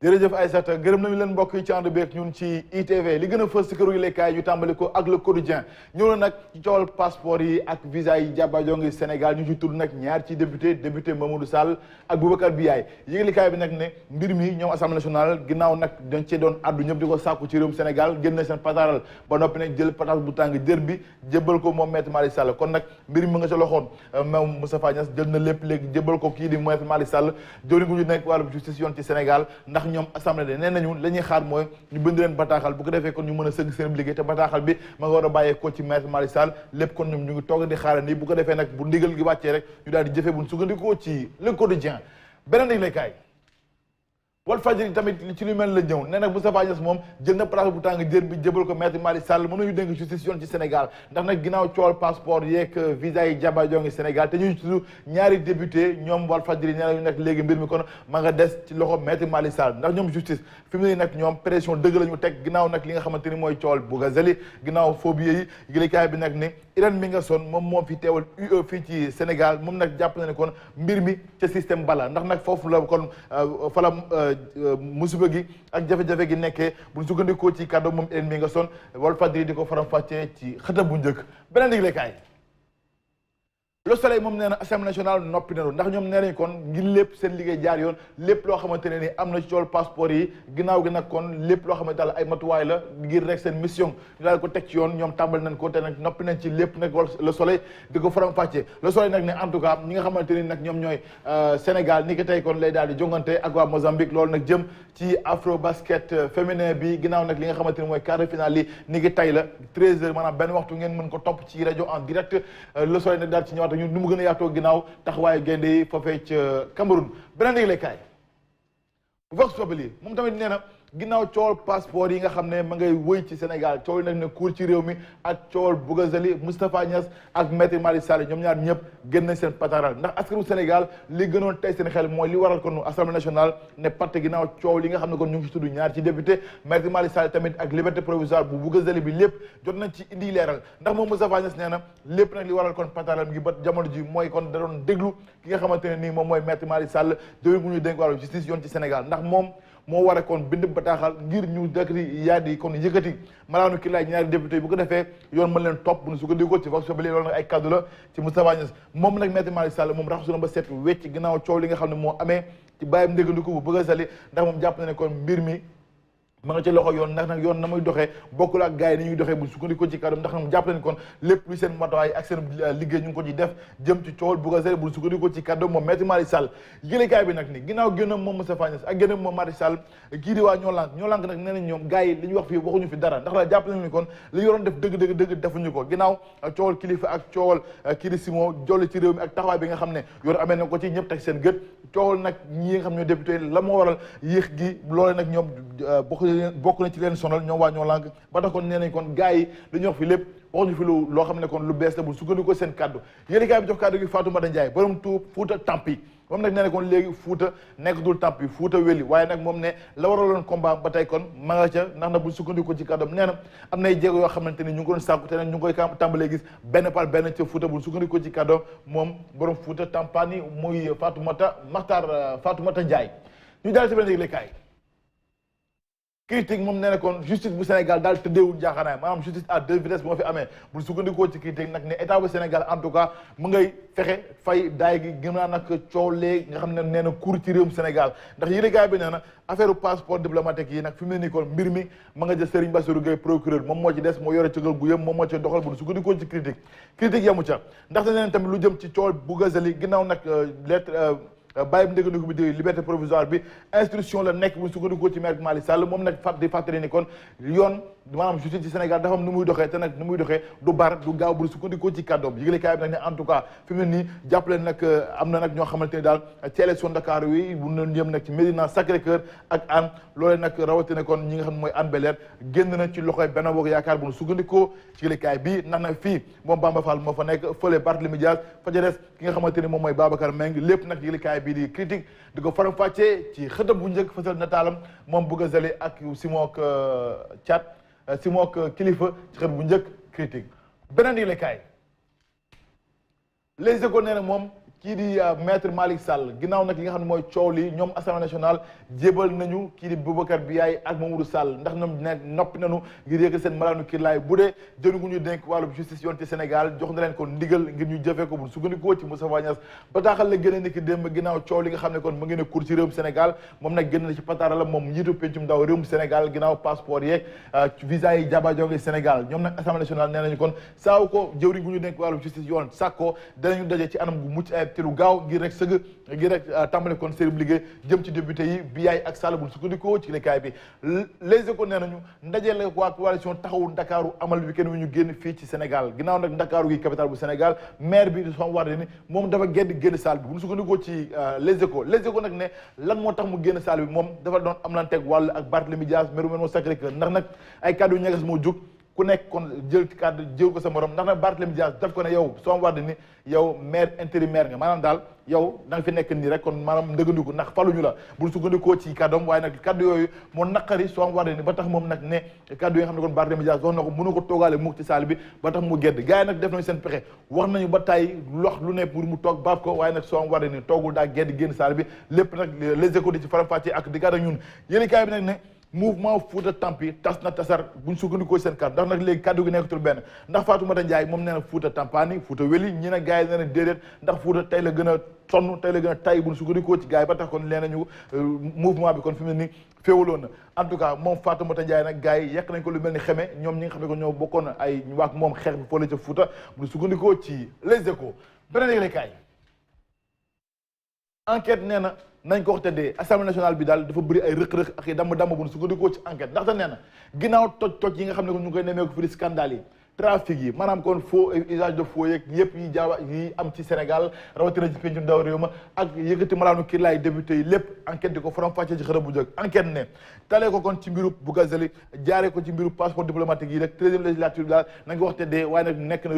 jërëjëf Aïssata gërëm nañu leen mbokk yi ci ànd beeg ñun ci ITV li gën a fës ci këru yëglekaay ñu tàmbali ko ak Le Quotidien ñëw na nag ci coowal passeport yi ak visa yi jàbbaajoo ngi Sénégal ñu ci tudd nag ñaar ci député Mamadou Sall ak Boubacar Biaye yëglekaay bi nag ne mbir mi ñoom Assemblée nationale ginnaaw nag dañ cee doon addu ñëpp di ko sàkku ci réewum Sénégal génn seen pataaral ba noppi nag jël pataas bu tàng jër bi jébbal ko moom Maître Malick Sall kon nag mbir mi nga ca loxoon moom Moustapha Niasse jël na lépp léegi jébbal ko kii di Maître Malick Sall jëwriñ gu ñu nekk wàllum justice yoon ci Sénégal ndax ñoom assemblée de nee nañu la ñuy xaar mooy ñu bind leen bataaxal bu ko defee kon ñu mën a sëgg seen liggéey te bataaxal bi ma nga war a bàyyee ko ci Maître Malick Sall lépp kon ñoom ñu ngi toog di xaar nii bu ko defee nag bu ndigal gi wàccee rek ñu daal di jëfee buñ sukkandikoo ci Le Quotidien beneen yëglekaay Walfadjri tamit ci lu mel la ñëw nee nag Moustapha Niasse moom jël na place bu tàng jër bi jëbal ko Maître Malick Sall mën nañu dénk justice yoon ci Sénégal ndax nag ginnaaw coowal passeport yeeg visa yi jaba jongi Sénégal te ñuy tudd ñaari député ñoom Walfadjri nee nañu nag léegi mbir mi kon ma nga des ci loxo Maître Malick Sall ndax ñoom justice fi mu ne nag ñoom pression dëgg la ñu teg ginnaaw nag li nga xamante ni mooy coowal Bougazelli ginnaaw phobie yi yëglekaay bi nag ni Irène Mingasson moom moo fi teewal UE fii ci Sénégal moom nag jàpp na ne kon mbir mi ca système bala ndax nag foofu la kon fala musiba gi ak jafe-jafe gi nekkee bu ñu sukkandikoo ci kàddu moom Irène Mingasson Walfadjri di ko faram-fàccee ci xëtam bu njëkk beneen yëglekaay Le Soleil moom nee na Assemblée nationale noppi na ndax ñoom nee nañ kon ngir lépp seen liggéey jaar yoon lépp loo xamante ne ni am na ci coowal passeport yi ginnaaw gi nag kon lépp loo xamante ne ay matuwaay la ngir rek seen mission ñu daal ko teg ci yoon ñoom tàmbali nañ ko te nag noppi nañ ci lépp nag Le Soleil di ko faram-fàccee Le Soleil nag ne en tout cas ñi nga xamante ni nag ñoom ñooy Sénégal ni ki tey kon lay daal di jongante ak waa Mozambique loolu nag jëm ci afro basket féminin bi ginnaaw nag li nga xamante ni mooy quart de finale yi ni ki tey la 13h maanaam benn waxtu ngeen mën ko topp ci rajo en direct Le Soleil nag daal ci ñëwaat ñu nu mu gën a yaatoo ginnaaw taxawaayu gaynde yi foofee ca Cameroun beneen yëglekaay Vox Populi moom tamit nee na ginnaaw coowal passeport yi nga xam ne ma ngay wëy ci Sénégal coow nag ne cour ci réew mi ak coowal Bougazelli Moustapha Niasse ak Maître Malick Sall ñoom ñaar ñëpp génn seen pataaral ndax askanu Sénégal li gënoon tey seen xel mooy li waral kon Assemblée nationale ne parte ginnaaw coow li nga xam ne kon ñu ngi ci tudd ñaar ci député Maître Malick Sall tamit ak liberté provisoire bu Bougazelli bi lépp jot nañ ci indi leeral ndax moom Moustapha Niasse nee na lépp nag li waral kon pataaral ngi ba jamono ji mooy kon da doon déglu ki nga xamante ne nii moom mooy Maître Malick Sall jëwriñ bu ñuy dénk wàllu justice yoon ci Sénégal ndax moom moo war a kon bind bataaxal ngir ñu dëkk yaa di kon yëkkati malaanu ki laaj ñaari député yi bu ko defee yoon mën leen topp bu ñu sukkandikoo ci Vox Populi loolu nag ay kaddu la ci Moustapha Niasse moom nag Maître Malick Sall moom raxasu na ba set wecc ginnaaw coow li nga xam ne moo amee ci bàyyam ndéggandiku bu bëgg a sali ndax moom jàpp na ne kon mbir mi ma nga ci loxo yoon ndax nag yoon na muy doxee bokkul ak gars yi ni ñuy doxee bu sukkandikoo ci kàddu ndax nag jàpp nañ kon lépp lu seen matuwaay ak seen liggéey ñu ngi ko ci def jëm ci coowal Bougazelli bu sukkandikoo ci kàddu moom Maître Malick Sall yëglekaay bi nag ni ginnaaw génnam moom Moustapha Niasse ak génnam moom Malick Sall kii di waa ñoo lànk nag nee nañ ñoom gars yi li ñu wax fii waxuñu fi dara ndax la jàpp nañu ni kon li yoroon def dëgg defuñu ko ginnaaw coowal kilifa ak coowal kii di Simon jolli ci réew mi ak taxawaay bi nga xam ne yoon amee na ko ci ñëpp teg seen gët coowal nag ñi nga xam ne député la moo waral yéex gi loole nag ñoom bokk na ci leen sonal ñoom waa ñoo lànk ba tax kon nee nañ kon gars yi dañuy wax fi lépp waxuñu fi loo xam ne kon lu bees la bu sukkandikoo seen kaddu yéenekaay bi jox kaddu gi Fatoumata Ndiaye borom tuub Fouta Tampi moom nag nee na kon léegi Fouta nekkatul Tampi Fouta weli waaye nag moom ne la waraloon combat ba tey kon ma nga ca ndax nag bu sukkandikoo ci kàddoom nee na am nay jéego yoo xamante ni ñu ngi ko doon sàkku te nag ñu ngi koy tàmbalee gis benn par benn ca Fouta bu sukkandikoo ci kàddoom moom borom Fouta Tampani muy Fatoumata Ndiaye ñu daal ci benn yëglekaay critique moom nee na kon justice bu Sénégal daal tëddeewul njaaxaanaay maanaam justice à deux vitesses moo fi amee bu sukkandikoo ci critique nag ne état bu Sénégal en tout cas mu ngay fexe fay daay gi gën naa nag coow lee nga xam ne nee na cour ci réewum Sénégal ndax yéenekaay bi nee na affaire passeport diplomatique yi nag fi mu ne nii kon mbir mi ma nga jël Serigne Bassirou Gueye procureur moom moo ci des moo yore cëgal gu yëm moom moo ci doxal bu sukkandikoo ci critique yamu ca ndaxte nee na tamit lu jëm ci coow Bougazelli ginnaaw nag lettre bàyyi bu ndéggandiku bi di liberté provisoire bi instruction la nekk bu sukkandikoo ci Maître Malick Sall moom nag di fàttali ni kon yoon maanaam justice ci Sénégal dafa am nu muy doxee te nag nu muy doxee du bar du gaaw bu sukkandikoo ci kàddoom yëglekaay bi nag ne en tout cas fi mu ne nii jàppaleen nag am na nag ñoo xamante ni daal ci élection Dakar yi bu ñu yëm nag ci Médina Sacré-Cœur ak Hann loolee nag rawatina kon ñi nga xam ne mooy Hann Bel-Air génn na ci loxoy Benno Bokk Yaakaar bu ñu sukkandikoo ci yëglekaay bi ndax nag fii moom Bamba Fall moo fa nekk fële Barthélémy Dias fa ca des ki nga xamante ni moom mooy Babacar Mbengue lépp nag yëglekaay bi di critique di ko faram-fàccee ci xëtam bu njëkk fësal nataalam moom Bougazelli ak Simon Thiat Simon kilifa ci xët bu njëkk critique beneen yëglekaay Les Échos nee na moom kii di maître Malick Sall ginnaaw nag li nga xam ne mooy coow li ñoom assemblée nationale jébal nañu kii di Boubacar Biaye ak Mamadou Sall ndax ñoom ne noppi nañu ngir yëg seen malaanu kiirlaay bu dee jënu gu ñu dénk wàllu justice yoon ci Sénégal jox na leen ko ndigal ngir ñu jëfee ko bu sukkandikoo ci Moustapha Niasse bataaxal la génne ni ki démb ginnaaw coow li nga xam ne kon mu ngi ne cour ci réewum Sénégal moom nag génn na ci pataara moom njiitu pencum ndaw réewum Sénégal ginnaaw passeport yeeg visa yi jaba jonge Sénégal ñoom nag assemblée nationale nee nañu kon saaw ko jëwriñ gu ñu dénk wàllu justice yoon sàkko danañu daje ci anam gu mucc ayib te lu gaaw ngir rek sëgg ngir rek tàmbale kon seen liggéey jëm ci député yi Biaye ak Sall bu sukkandikoo ci lekaay bi les échos nee nañu ndaje la waa coalition taxawu Ndakaaru amal week-end wi ñu génn fii ci Sénégal ginnaaw nag Ndakaaru gi capitale bu Sénégal maire bi Soham Wardini moom dafa génn salle bi bu ñu sukkandikoo ci les échos nag ne lan moo tax mu génn salle bi moom dafa doon am lan teg wàll ak Barthélémy Dias maire moo Sacré-Cœur ndax nag ay kàddu yu ñagas moo jóg ku nekk kon jël kàddu jël ko sa morom ndax nag Barthélémy Dias daf ko ne yow Soham Wardini yow maire intérimaire nga maanaam daal yow da nga fi nekk nii rek kon maanaam ndëgandiku ndax faluñu la bul sukkandikoo ci kàddoom waaye nag kàddu yooyu moo naqari Soham Wardini ba tax moom nag ne kàddu yi nga xam ne kon Barthélémy Dias wax na ko mënu ko toogaale mukk ci salle bi ba tax mu gedd gars yi nag def nañu seen pexe wax nañu ba tàyyi lox lu ne pour mu toog baat ko waaye nag Soham Wardini toogul daa gedd génn salle bi lépp nag les échos di ci faram-fàccee ak di gàtt ak ñun yéen kaay bi nag ne mouvement Fouta Tampi tas na tasar buñ sukkandikoo seen kàddu ndax nag léegi kàddu gi nekkatul benn ndax Fatoumata Ndiaye moom nee na Fouta Tampani Fouta Weli ñi ne gars yi nee na déedéet ndax Fouta tey la gën a sonn tey la gën a tay buñ sukkandikoo ci gars yi ba tax kon nee nañu mouvement bi kon fi mu ne nii féewaloon na en tout cas moom Fatoumata Ndiaye nag gars yi yekk nañ ko lu mel ni xeme ñoom ñi nga xam ne ko ñoo bokkoon ay ñu waak moom xeex bi fële ca Fouta buñ sukkandikoo ci les échos beneen yëglekaay enquête nee na nañ ko wax tëddee assemblée nationale bi daal dafa bëri ay rëq-rëq ak i damm bu nu sukkandikoo ci enquête ndaxte nee na ginnaaw toj yi nga xam ne ko ñu ngi koy nemmeeku fi di scandale yi trafic yi maanaam kon faux usage de faux yeeg yëpp yi yi am ci Sénégal rawatina ci pencu ndaw réew ma ak yëkkati malaanu kii laay député yi lépp enquête di ko faram-fàccee ci xërëm bu njëkk enquête ne talee ko kon ci mbiru Bougazelli jaaree ko ci mbiru passeport diplomatique yi rek 13e législature bi daal nañ ko wax tëddee waaye nag nekk na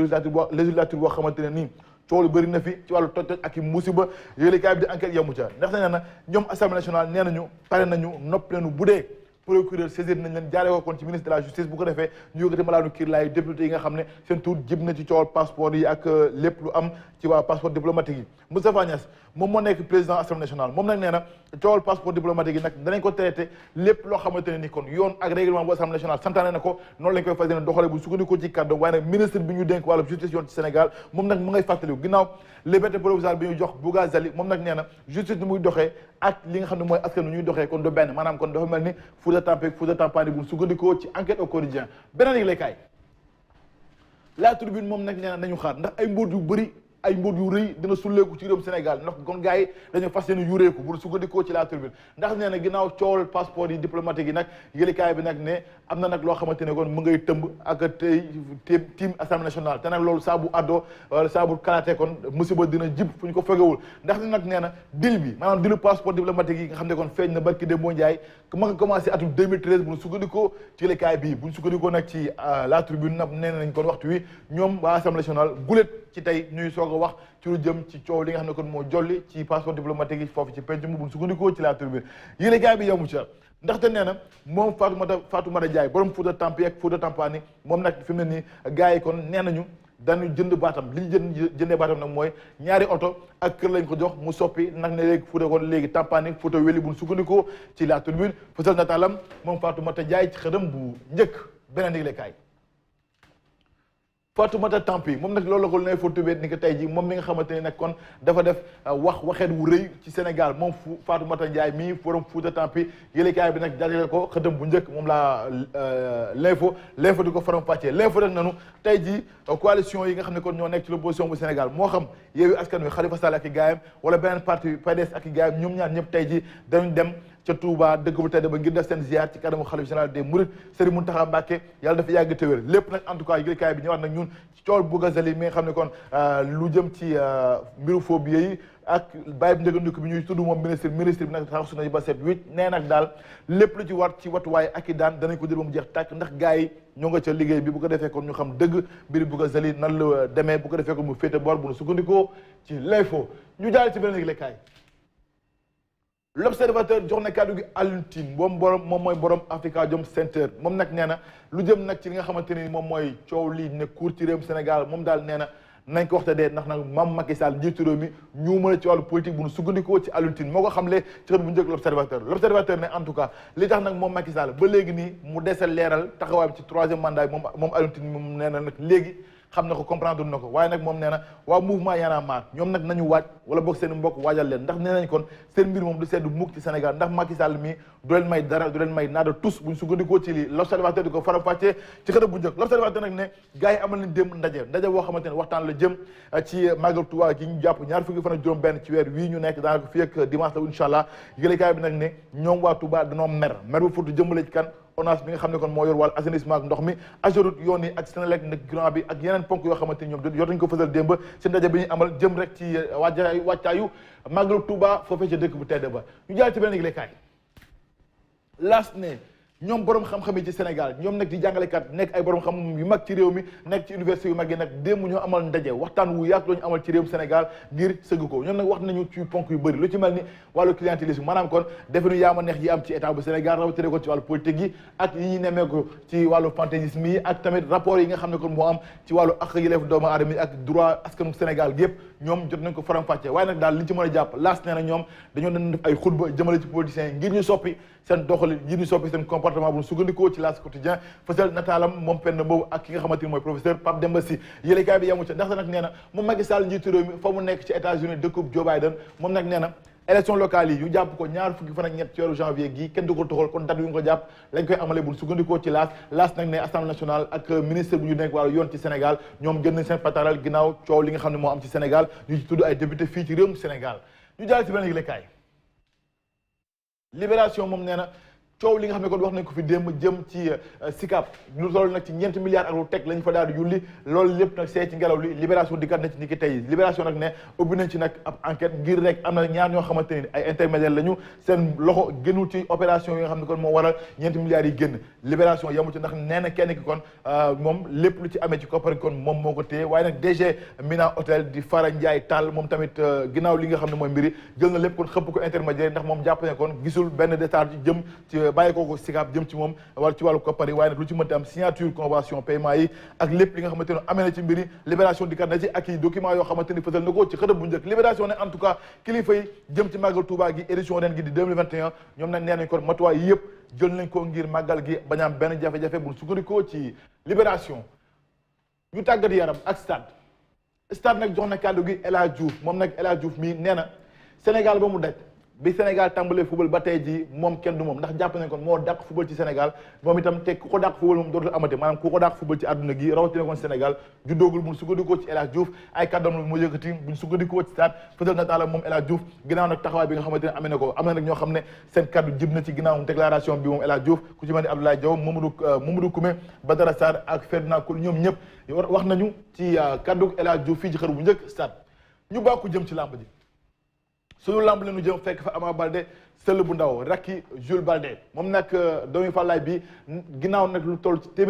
législature boo xamante ne nii coow lu bëri na fi ci wàllu toj ak i musiba yéenekaay bi di enquête yamu ca ndax nee na ñoom assemblée nationale nee nañu pare nañu noppi nañu bu dee procureur saisir nañ leen jaaree ko kon ci ministre de la justice bu ko defee ñu yëkkati malaanu kiir laay député yi nga xam ne seen tur jib na ci coowal passeport yi ak lépp lu am ci waa passeport diplomatique yi Moustapha Niasse moom moo nekk président assemblée nationale moom nag nee na coowal passeport diplomatique yi nag danañ ko traité lépp loo xamante ne ni kon yoon ak règlement bu assemblée nationale santaane na ko noonu lañ koy fas yéene doxalee bu sukkandikoo ci kàddu waaye nag ministre bi ñu dénk wàllu justice yoon ci Sénégal moom nag mu ngay fàttaliku ginnaaw liberté provisoire bi ñu jox Bougazelli moom nag nee na justice ni muy doxee ak li nga xam ne mooy askan wi ñuy doxee kon du benn maanaam kon dafa mel ni Fouta Tampi Fouta Tampani bu sukkandikoo ci enquête au quotidien beneen yëglekaay La Tribune moom nag nee na nañu xaar ndax ay mbóot yu bëri ay mbóot yu rëy dina sulleeku ci réewum Sénégal ndax kon gars yi dañoo fas yéene yureeku bu sukkandikoo ci La Tribune ndax nee na ginnaaw coowal passeport yi diplomatique yi nag yëlikaay bi nag ne am na nag loo xamante ne kon mu ngay tëmb ak tey team assemblée nationale te nag loolu saa bu addoo wala saa bu kalaatee kon musiba dina jib fu ñu ko fegewul ndax nag nee na dil bi maanaam dilu passeport diplomatique yi nga xam ne kon feeñ na barki Demba Ndiaye ma nga commencé atum 2013 bu ñu sukkandikoo ci yëlikaay bii bu ñu sukkandikoo nag ci La Tribune nag nee nañ kon waxtu wi ñoom waa assemblée nationale gulet ci tey ñuy soog a wax ci lu jëm ci coow li nga xam ne kon moo jolli ci passeport diplomatique yi foofu ci penc mu bu ñu sukkandikoo ci La Tribune yëlikaay bi yamu ca ndaxte nee na moom Fatoumata Ndiaye borom Fouta Tampi ak Fouta Tampani moom nag fi mu ne nii gars yi kon nee nañu dañu jënd baatam li ñu jëndee baatam nag mooy ñaari oto ak kër lañ ko jox mu soppi nag ne léegi Fouta kon léegi Tampani Fouta Weli bu ñu sukkandikoo ci La Tribune fësal nataalam moom Fatoumata Ndiaye ci xëdam bu njëkk beneen yëglekaay Fatoumata Tampi moom nag loolu la ko ne fa tubee ni ko tey ji moom mi nga xamante ne nag kon dafa def waxeet wu rëy ci Sénégal moom Fatoumata Ndiaye mii borom Fouta Tampi yëlekaay bi nag jagleel ko xëtam bu njëkk moom laa l'info di ko faram-fàccee l'info rek nanu tey ji coalition yi nga xam ne kon ñoo nekk ci l'opposition bu Sénégal moo xam Yewwi Askan Wi Khalifa Sall ak i gaayam wala beneen parti PDS ak i gaayam ñoom ñaar ñëpp tey ji dañu dem ca Touba dëkk bu tedd ba ngir def seen ziar ci kanamu xalifa général des Mourides Serigne Mountakha Mbacké yàlla dafa yàgg te wér lépp nag en tout cas yëglekaay bi ñëwaat nag ñun ci coowal Bougazelli mi nga xam ne kon lu jëm ci mbiru faux billets yi ak bàyyi bu njëgandiku bi ñuy tudd moom ministre bi nag taxaw su na ba set huit nee nag daal lépp lu ci war ci watuwaay ak i daan danañ ko jël ba mu jeex tàkk ndax gars yi ñoo nga ca liggéey bi bu ko defee kon ñu xam dëgg mbiri Bougazelli nan la demee bu ko defee kon mu féete boor bu nu sukkandikoo ci l'info ñu jaale ci beneen yëglekaay L'Observateur jox na kàddu gi Alioune Tine moom mooy borom Afrikajom Center moom nag nee na lu jëm nag ci li nga xamante ni moom mooy coow lii ne cour ci réewum Sénégal moom daal nee na nañ ko waxte dee ndax nag Mame Macky Sall njiitu réew mi ñu mën a ci wàllu politique bu nu sukkandikoo ci Alioune Tine moo ko xamle ci xët bu njëkk l'observateur ne en tout cas li tax nag moom Macky Sall ba léegi nii mu desal leeral taxawaay bi ci 3e mandat bi moom Alioune Tine moom nee na nag léegi xam na ko comprendre na ko waaye nag moom nee na waa mouvement Y'en a marre ñoom nag nañu waaj wala boog seen mbokk waajal leen ndax nee nañ kon seen mbir moom du seddu mukk ci Sénégal ndax Macky Sall mi du leen may dara du leen may naada tous buñ sukkandikoo ci lii l'observateur di ko faram-fàccee ci xët bu njëkk l'observateur nag ne gars yi amal nañ démb ndaje boo xamante ne waxtaan la jëm ci Magal Touba gi ñu jàpp ñaar fukki fan ak juróom benn ci weer wii ñu nekk daanaka fii ak dimanche la incha allah yëglekaay bi nag ne ñoom waa Touba dañoo mer bu futu jëmale ci kan ONAS bi nga xam ne kon moo yor wàllu assainissement ak ndox mi Ageroute yoon yi ak Senelec nag grand bi ak yeneen ponk yoo xamante ni ñoom jot nañ ko fësal démb ci ndaje bi ñu amal jëm rek ci wàccaayu Magal Touba foofee ca dëkk bu tedd ba ñu jaar ci beneen yëglekaay laas ne ñoom borom xam-xam yi ci Sénégal ñoom nag di jàngalekat nekk ay borom xam yu mag ci réew mi nekk ci université yu mag yi nag démb ñoo amal ndaje waxtaan wu yaatu lañu amal ci réewum Sénégal ngir sëgg ko ñoom nag wax nañu ci ponk yu bëri lu ci mel ni wàllu clientélisme maanaam kon defenu yaama neex yi am ci état bu Sénégal rawatina ko ci wàllu politique yi ak yi ñuy nemmeeku ci wàllu fantaisisme yi ak tamit rapport yi nga xam ne kon moo am ci wàllu ak yelleef doomu aadama yi ak droit askanu Sénégal gi yëpp ñoom jot nañ ko faram-fàccee waaye nag daal li ñu ci mën a jàpp laas nee na ñoom dañoo doon def ay xutba jëmale ci politiciens yi ngir ñu soppi seen doxalin ngir ñu soppi seen comportement bu ñu sukkandikoo ci L'As Quotidien fësal nataalam moom penn boobu ak ki nga xamante ni mooy professeur Pape Demba Sy yëlekaay bi yamu ca ndaxte nag nee na moom Macky Sall njiitu réew mi fa mu nekk ci États-Unis dëkkub Joe Biden moom nag nee na élection locale yi yu jàpp ko ñaar fukki fan ak ñett ci weeru janvier gii kenn du ko toxal kon date yu ñu ko jàpp lañ koy amalee bu sukkandikoo ci laas nag ne assemblée nationale ak ministre bu ñu nekk wàllu yoon ci Sénégal ñoom jël nañ seen pataaral ginnaaw coow li nga xam ne moo am ci Sénégal ñu ci tudd ay député fii ci réewum Sénégal ñu jaaree ci beneen yëglekaay Libération moom nee na coow li nga xam ne kon wax nañ ko fi démb jëm ci SICAP lu toll nag ci ñeenti milliards ak lu teg lañ fa daal di yulli loolu lépp nag see ci ngelaw li Libération dikkat na ci ni ki tey Libération nag ne ubbi nañ ci nag ab enquête ngir rek am na ñaar ñoo xamante ni ay intermédiaires lañu seen loxo génnul ci opération yi nga xam ne kon moo waral ñeenti milliards yi génn Libération yamu ci ndax nee na kenn ki kon moom lépp lu ci amee ci koppar kon moom moo ko téye waaye nag DG Mina Hôtel di Fara Ndiaye Tall moom tamit ginnaaw li nga xam ne mooy mbiri jël na lépp kon xëpp ko intermédiaire ndax moom jàpp ne kon gisul benn décharge jëm ci bàyyi ko SICAP jëm ci moom wala ci wàllu koppar yi waaye nag lu ci mënti am signature convention paiement yi ak lépp li nga xamante ne amee na ci mbiri Libération dikkat na ci ak i document yoo xamante ni fësal na ko ci xëtëb bu njëkk Libération ne en tout cas kilifa yi jëm ci màggal Touba gi édition ren gi di 2021 ñoom nag nee nañ kon matuwaay yi yëpp jël nañ ko ngir màggal gi bañ am benn jafe-jafe bu sukkandikoo ci Libération ñu tàggat yaram ak stade nag jox na kàddu gi El Hadj Diouf moom nag El Hadj Diouf mii nee na Sénégal ba mu daj bi Sénégal tàmbalee football ba tey jii moom kenn du moom ndax jàpp nañ kon moo dàq football ci Sénégal moom itam te ku ko dàq football moom dootul amate maanaam ku ko dàq football ci àdduna gi rawatina kon Sénégal juddoogul mun sukkandikoo ci El Hadj Diouf ay kàddoom la mu yëkkati buñ sukkandikoo ci stade fësal na taala moom El Hadj Diouf ginnaaw nag taxawaay bi nga xamante ne amee na ko am na nag ñoo xam ne seen kàddu jib na ci ginnaaw déclaration bi moom El Hadj Diouf ku ci mel ni Abdoulaye Diaw Mamadou Koumé Badara Sarr ak Ferdinand Coly ñoom ñëpp wax nañu ci kàddu El Hadj Diouf fii ci xër bu njëkk stade ñu bàkku jëm ci làmb ji suñu lamb leenu jëm fekk fa Ama Baldé sëll bu ndaw rakki Jules Baldé moom nag doomi Fallaye bi ginnaaw nag lu toll ci téeméer